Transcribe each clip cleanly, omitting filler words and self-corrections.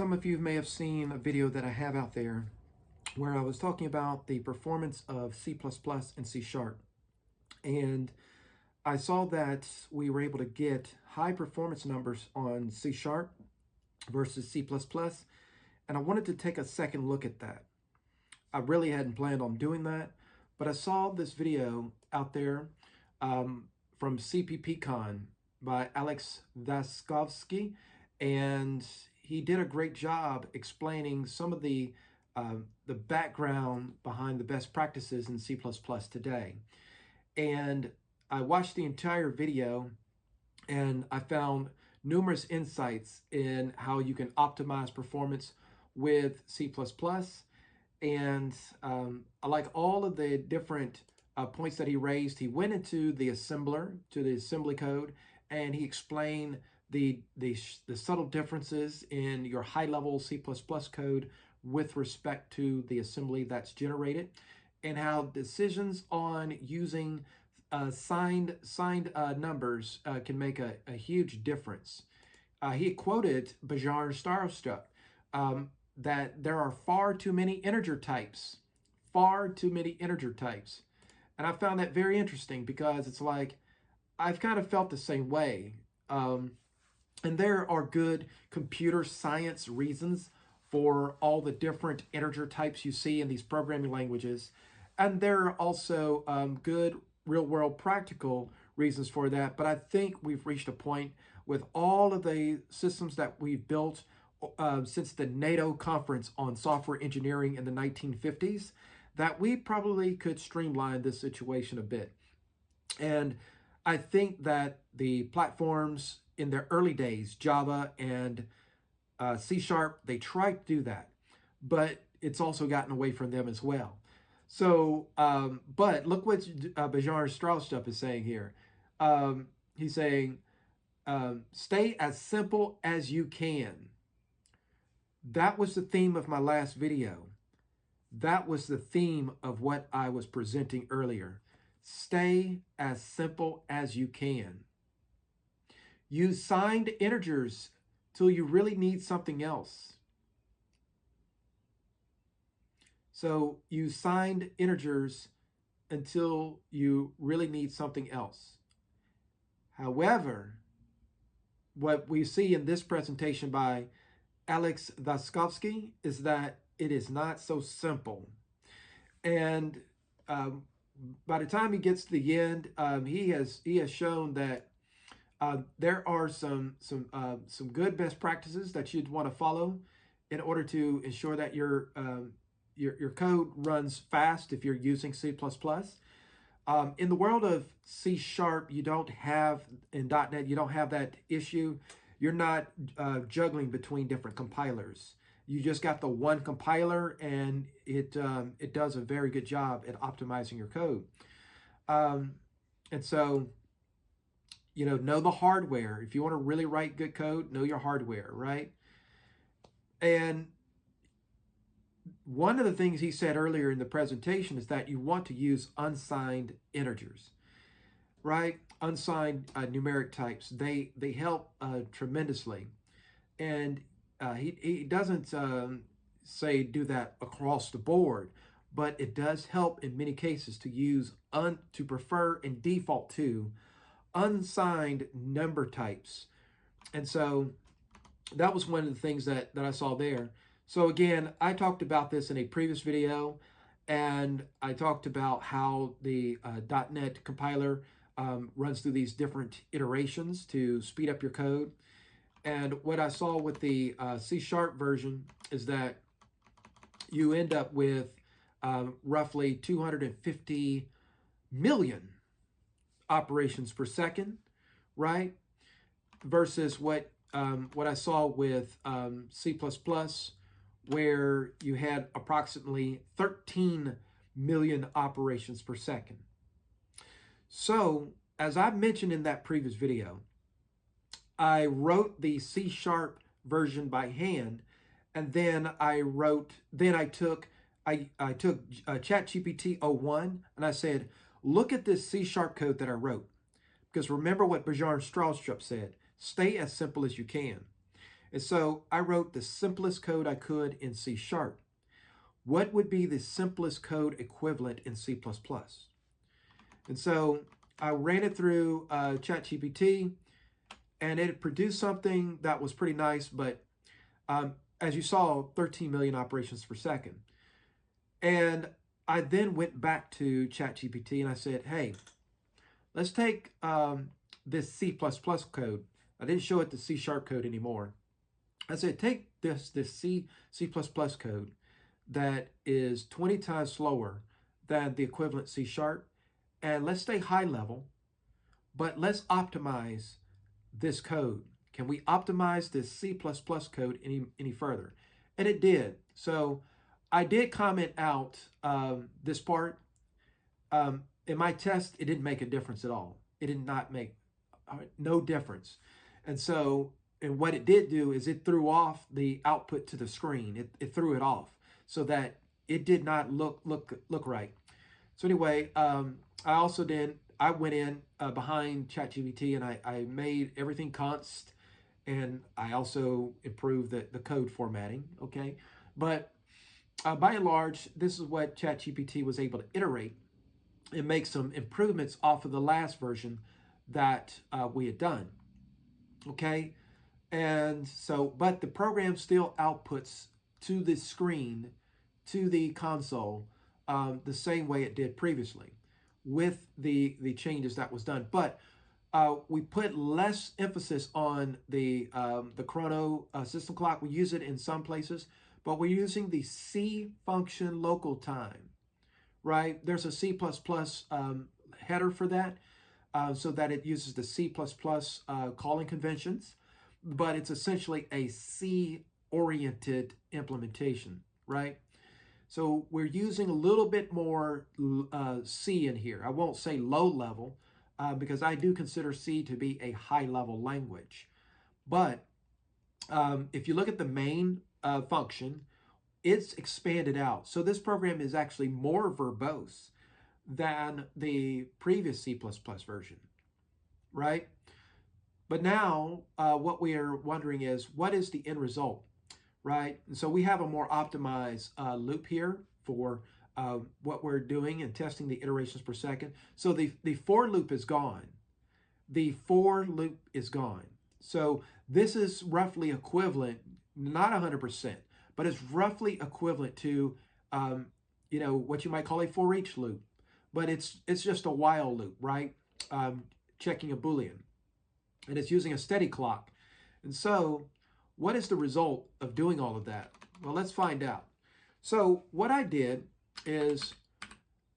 Some of you may have seen a video that I have out there where I was talking about the performance of C++ and C Sharp. And I saw that we were able to get high performance numbers on C Sharp versus C++. And I wanted to take a second look at that. I really hadn't planned on doing that, but I saw this video out there from CPPCon by Dathskovsky, and he did a great job explaining some of the background behind the best practices in C++ today. And I watched the entire video, and I found numerous insights in how you can optimize performance with C++. And I like all of the different points that he raised. He went into the assembler, to the assembly code, and he explained the subtle differences in your high-level C++ code with respect to the assembly that's generated, and how decisions on using signed numbers can make a huge difference. He quoted Bajar-Starstrup that there are far too many integer types, And I found that very interesting because it's like, I've kind of felt the same way. And there are good computer science reasons for all the different integer types you see in these programming languages. And there are also good real-world practical reasons for that. But I think we've reached a point with all of the systems that we've built since the NATO conference on software engineering in the 1950s, that we probably could streamline this situation a bit. And I think that the platforms in their early days, Java and C Sharp, they tried to do that, but it's also gotten away from them as well. So, but look what Bajar-Starstrup is saying here. He's saying, stay as simple as you can. That was the theme of my last video. That was the theme of what I was presenting earlier. Stay as simple as you can. Use signed integers till you really need something else. So use signed integers until you really need something else. However, what we see in this presentation by Dathskovsky is that it is not so simple. And by the time he gets to the end, he has shown that there are some good best practices that you'd want to follow in order to ensure that your code runs fast if you're using C++. In the world of C Sharp, you don't have, in .NET, you don't have that issue. You're not juggling between different compilers. You just got the one compiler, and it does a very good job at optimizing your code. And so, you know the hardware. If you want to really write good code, know your hardware, right? And one of the things he said earlier in the presentation is that you want to use unsigned integers, right? Unsigned numeric types. They help tremendously. And he doesn't say do that across the board, but it does help in many cases to use to prefer and default to unsigned number types. And so that was one of the things that I saw there. So again, I talked about this in a previous video, and I talked about how the .NET compiler runs through these different iterations to speed up your code. And what I saw with the C Sharp version is that you end up with roughly 250 million operations per second, right? Versus what I saw with C++, where you had approximately 13 million operations per second. So, as I mentioned in that previous video, I wrote the C Sharp version by hand, and then I took ChatGPT 01, and I said, look at this C Sharp code that I wrote. Because remember what Bajar-Starstrup said, stay as simple as you can. And so I wrote the simplest code I could in C#. What would be the simplest code equivalent in C++? And so I ran it through ChatGPT, and it produced something that was pretty nice, but as you saw, 13 million operations per second. And I then went back to ChatGPT and I said, hey, let's take this C++ code. I didn't show it the C# code anymore. I said, take this C code that is 20 times slower than the equivalent C#, and let's stay high level, but let's optimize this code. Can we optimize this C++ code any further? And it did. So I did comment out this part. In my test, it didn't make a difference at all. It did not make no difference. And so, and what it did do is it threw off the output to the screen. It threw it off so that it did not look right. So anyway, I also I went in behind ChatGPT and I made everything const, and I also improved the code formatting, okay? But by and large, this is what ChatGPT was able to iterate and make some improvements off of the last version that we had done, okay? And so, but the program still outputs to the screen, to the console, the same way it did previously with the changes that was done. But we put less emphasis on the chrono system clock. We use it in some places, but we're using the C function local time, right? There's a C++ header for that, so that it uses the C++ calling conventions, but it's essentially a C-oriented implementation, right? So we're using a little bit more C in here. I won't say low level, because I do consider C to be a high level language. But if you look at the main function, it's expanded out. So this program is actually more verbose than the previous C++ version, right? But now what we are wondering is, what is the end result, right? And so we have a more optimized loop here for what we're doing and testing the iterations per second. So the for loop is gone. The for loop is gone. So this is roughly equivalent, not 100%, but it's roughly equivalent to, you know, what you might call a for each loop. But it's just a while loop, right? Checking a Boolean. And it's using a steady clock. And so what is the result of doing all of that? Well, let's find out. So what I did is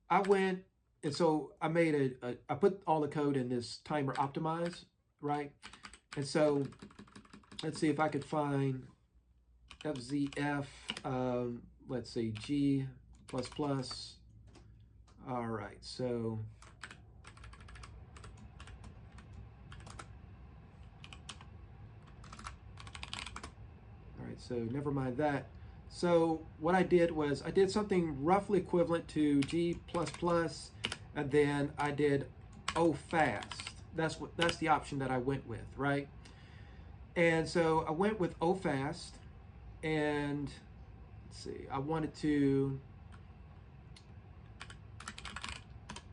I went, and so I made I put all the code in this timer optimize, right? And so let's see if I could find FZF, let's see, G++. All right, so so never mind that. So what I did was I did something roughly equivalent to G++, and then I did O fast. That's the option that I went with, right? And so I went with O fast, and let's see, I wanted to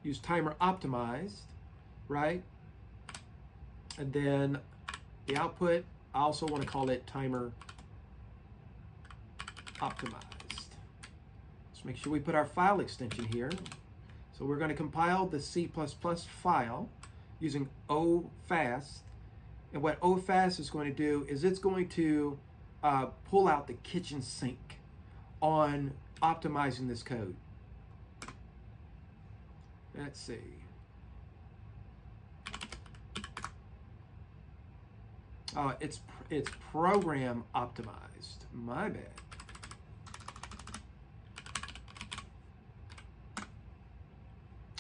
use timer optimized, right? And then the output, I also want to call it timer optimized. Let's make sure we put our file extension here. So we're going to compile the C++ file using OFast. And what OFast is going to do is it's going to pull out the kitchen sink on optimizing this code. Let's see. It's program optimized. My bad.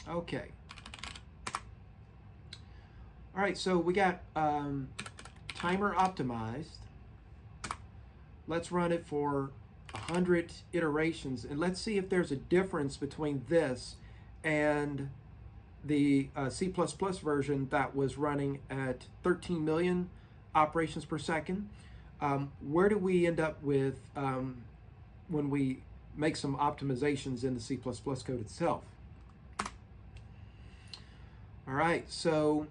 Okay. All right, so we got timer optimized. Let's run it for 100 iterations, and let's see if there's a difference between this and the C++ version that was running at 13 million operations per second. Where do we end up with when we make some optimizations in the C++ code itself? All right, so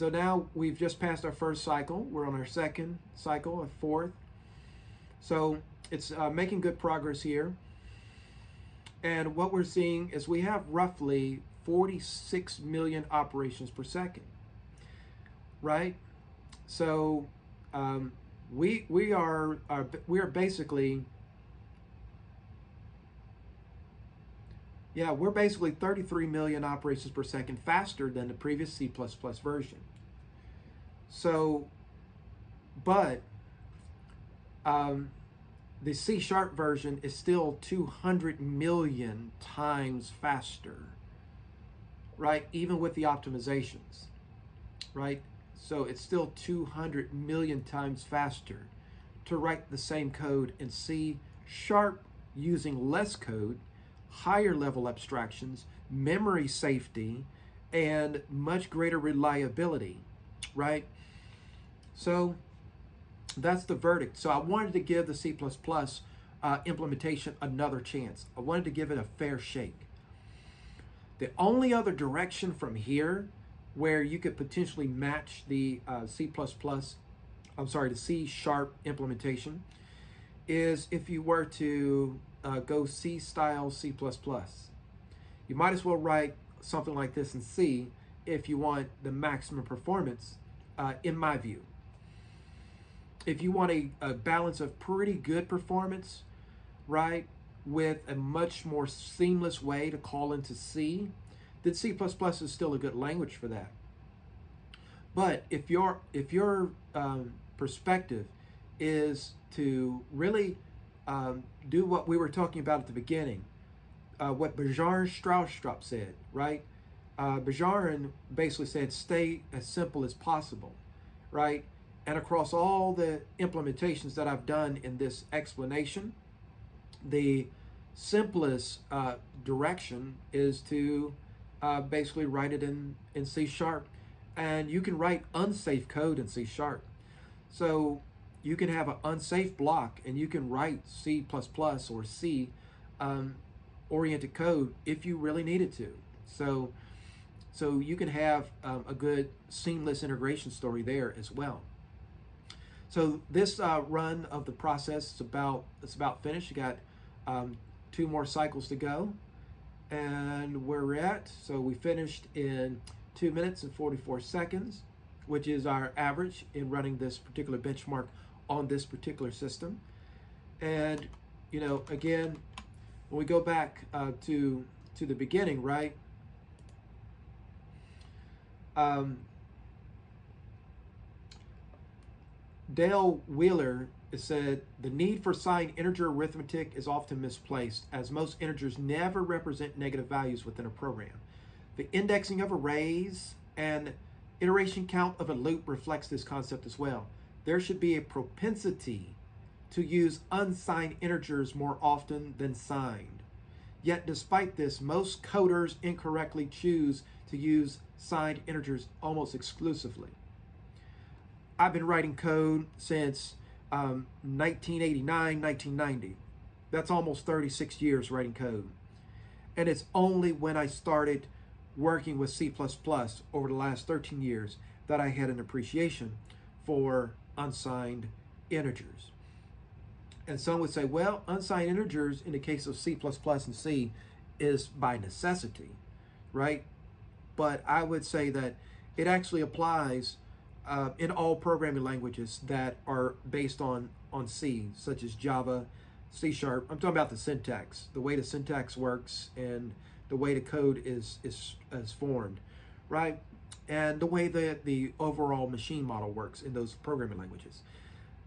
now we've just passed our first cycle. We're on our second cycle, a fourth. So it's making good progress here. And what we're seeing is we have roughly 46 million operations per second, right? So we are basically, we're basically 33 million operations per second faster than the previous C++ version. So, but the C# version is still 200 million times faster, right? Even with the optimizations, right? So it's still 200 million times faster to write the same code in C# using less code, higher level abstractions, memory safety, and much greater reliability, right? So that's the verdict. So I wanted to give the C++ implementation another chance. I wanted to give it a fair shake. The only other direction from here where you could potentially match the the C# implementation is if you were to go C style C++. You might as well write something like this in C if you want the maximum performance, in my view. If you want a balance of pretty good performance, right, with a much more seamless way to call into C, then C++ is still a good language for that. But if your perspective is to really do what we were talking about at the beginning, what Bjarne Stroustrup said, right? Bjarne basically said, stay as simple as possible, right? And across all the implementations that I've done in this explanation, the simplest direction is to basically write it in C#. And you can write unsafe code in C#. So you can have an unsafe block and you can write C++ or C oriented code if you really needed to. So you can have a good seamless integration story there as well. So this run of the process is about finished. You got 2 more cycles to go, and where we're at. So we finished in 2 minutes and 44 seconds, which is our average in running this particular benchmark on this particular system. And you know, again, when we go back to the beginning, right? Dale Wheeler said, the need for signed integer arithmetic is often misplaced, as most integers never represent negative values within a program. The indexing of arrays and iteration count of a loop reflects this concept as well. There should be a propensity to use unsigned integers more often than signed. Yet despite this, most coders incorrectly choose to use signed integers almost exclusively. I've been writing code since 1989, 1990. That's almost 36 years writing code. And it's only when I started working with C++ over the last 13 years that I had an appreciation for unsigned integers. And some would say, well, unsigned integers in the case of C++ and C is by necessity, right? But I would say that it actually applies in all programming languages that are based on C, such as Java, C#. I'm talking about the syntax, the way the syntax works and the way the code is formed, right? And the way that the overall machine model works in those programming languages.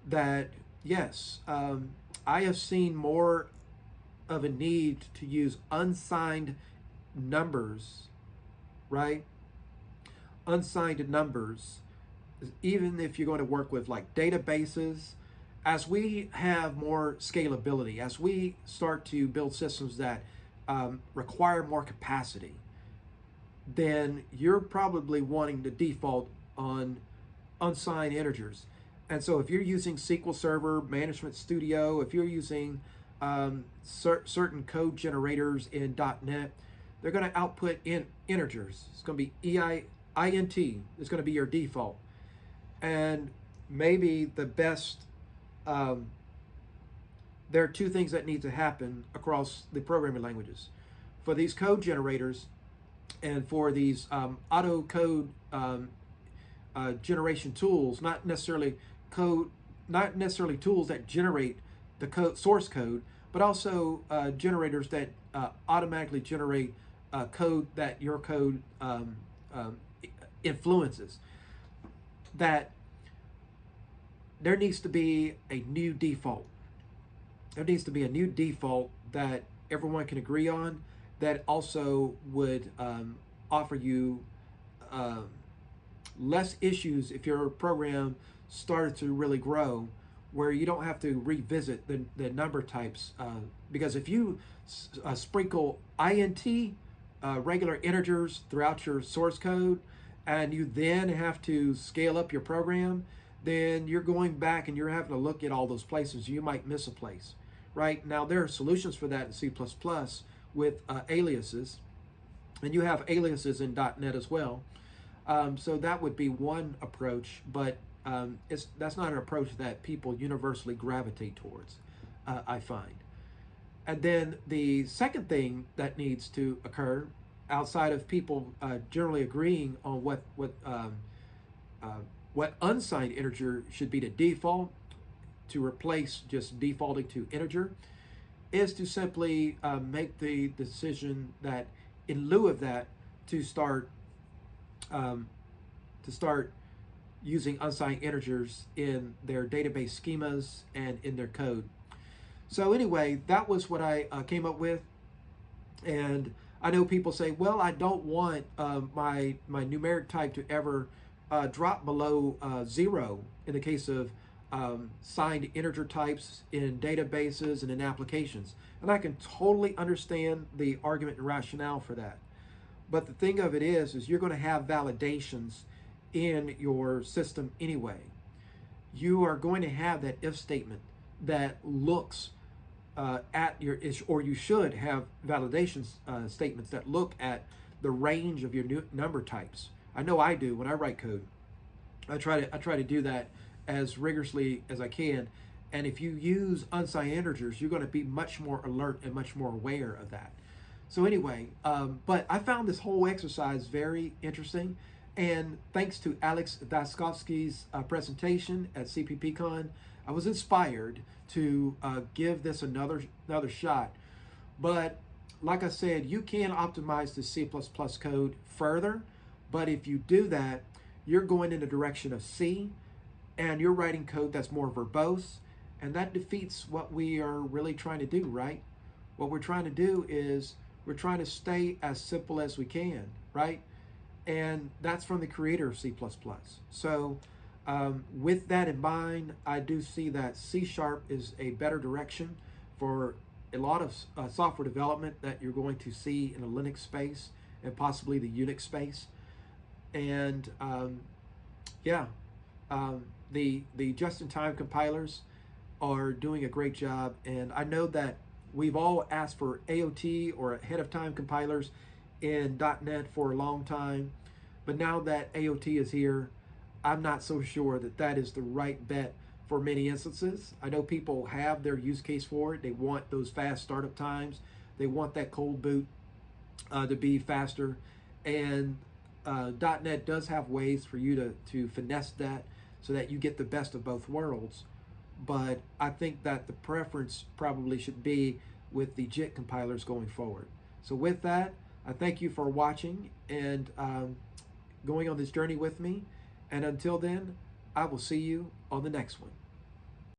That, yes, I have seen more of a need to use unsigned numbers, right? Unsigned numbers, even if you're going to work with like databases, as we have more scalability, as we start to build systems that require more capacity, then you're probably wanting to default on unsigned integers. And so if you're using SQL Server, Management Studio, if you're using certain code generators in .NET, they're going to output in integers. It's going to be int. It's going to be your default. And maybe the best, there are two things that need to happen across the programming languages. For these code generators and for these auto code generation tools, not necessarily tools that generate the source code, but also generators that automatically generate code that your code influences. That there needs to be a new default. There needs to be a new default that everyone can agree on, that also would offer you less issues if your program started to really grow, where you don't have to revisit the number types. Because if you sprinkle int, regular integers, throughout your source code, and you then have to scale up your program, then you're going back and you're having to look at all those places. You might miss a place. Right now, there are solutions for that in C++ with aliases, and you have aliases in .NET as well. So that would be one approach, but that's not an approach that people universally gravitate towards, I find. And then the second thing that needs to occur, outside of people generally agreeing on what unsigned integer should be the default, to replace just defaulting to integer, is to simply make the decision that in lieu of that, to start using unsigned integers in their database schemas and in their code. So anyway, that was what I came up with. And I know people say, well, I don't want my numeric type to ever drop below 0 in the case of signed integer types in databases and in applications. And I can totally understand the argument and rationale for that. But the thing of it is you're going to have validations in your system anyway. You are going to have that if statement that looks at your, or you should have validation statements that look at the range of your number types. I know I do when I write code. I try to do that as rigorously as I can. And if you use unsigned integers, you're going to be much more alert and much more aware of that. So anyway, but I found this whole exercise very interesting. And thanks to Alex Dathskovsky's presentation at CPPCon, I was inspired to give this another shot. But like I said, you can optimize the C++ code further. But if you do that, you're going in the direction of C, and you're writing code that's more verbose, and that defeats what we are really trying to do, right? What we're trying to do is we're trying to stay as simple as we can, right? And that's from the creator of C++. So with that in mind, I do see that C# is a better direction for a lot of software development that you're going to see in the Linux space and possibly the Unix space. And the just-in-time compilers are doing a great job. And I know that we've all asked for AOT or ahead-of-time compilers in .NET for a long time. But now that AOT is here, I'm not so sure that that is the right bet for many instances. I know people have their use case for it. They want those fast startup times. They want that cold boot to be faster. And .NET does have ways for you to finesse that so that you get the best of both worlds. But I think that the preference probably should be with the JIT compilers going forward. So with that, I thank you for watching and going on this journey with me. And until then, I will see you on the next one.